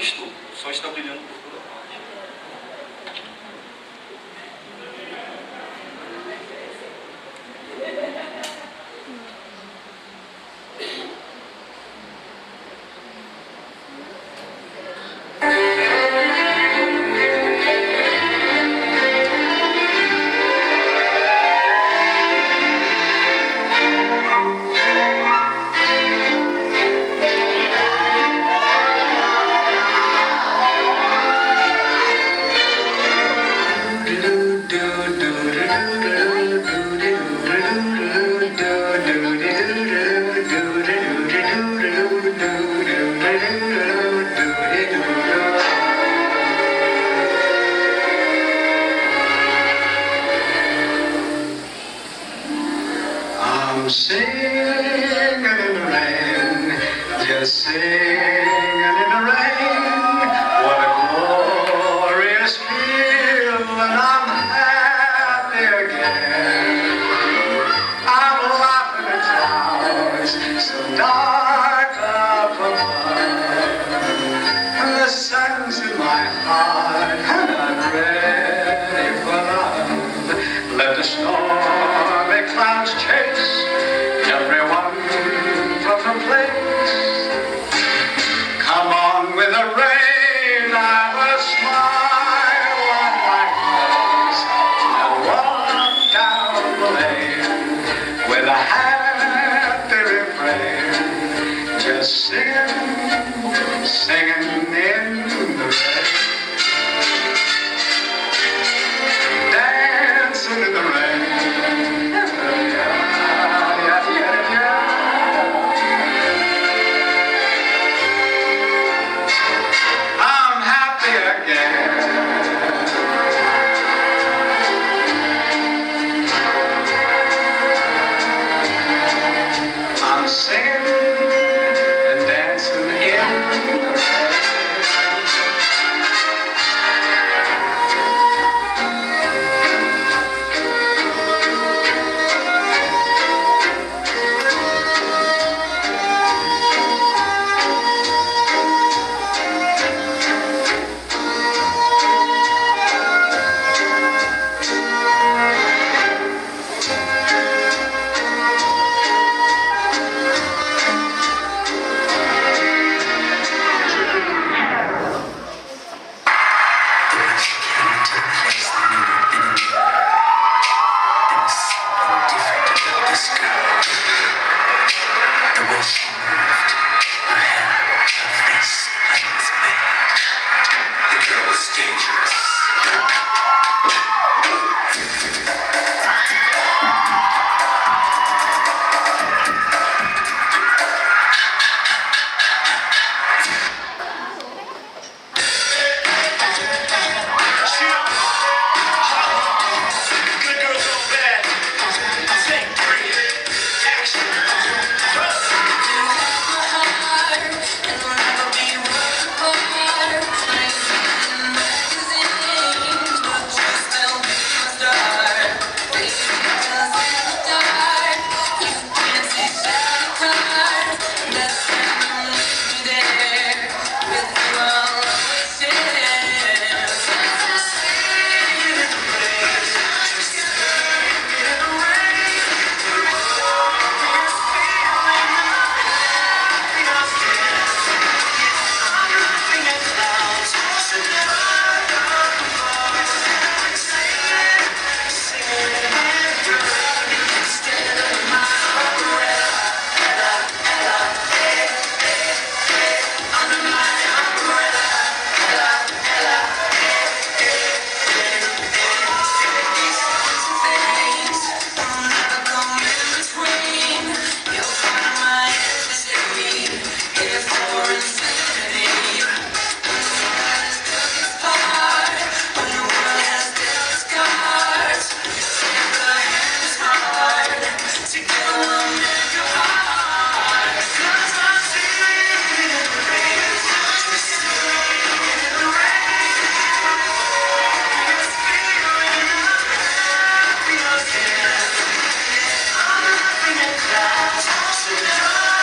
Cristo só está brilhando por toda parte. I'm singing in the rain, just singing in the rain. What a glorious feeling, I'm happy again. I'm laughing at clouds so dark up above, and the sun's in my heart, and I'm ready for love. Let the stormy clouds chase everyone from the place. Come on with the rain, I will smile on my face. I'll walk down the lane with a happy refrain, just singing, singing in the rain, dancing in the rain. I'm singing and dancing in the rain. Tonight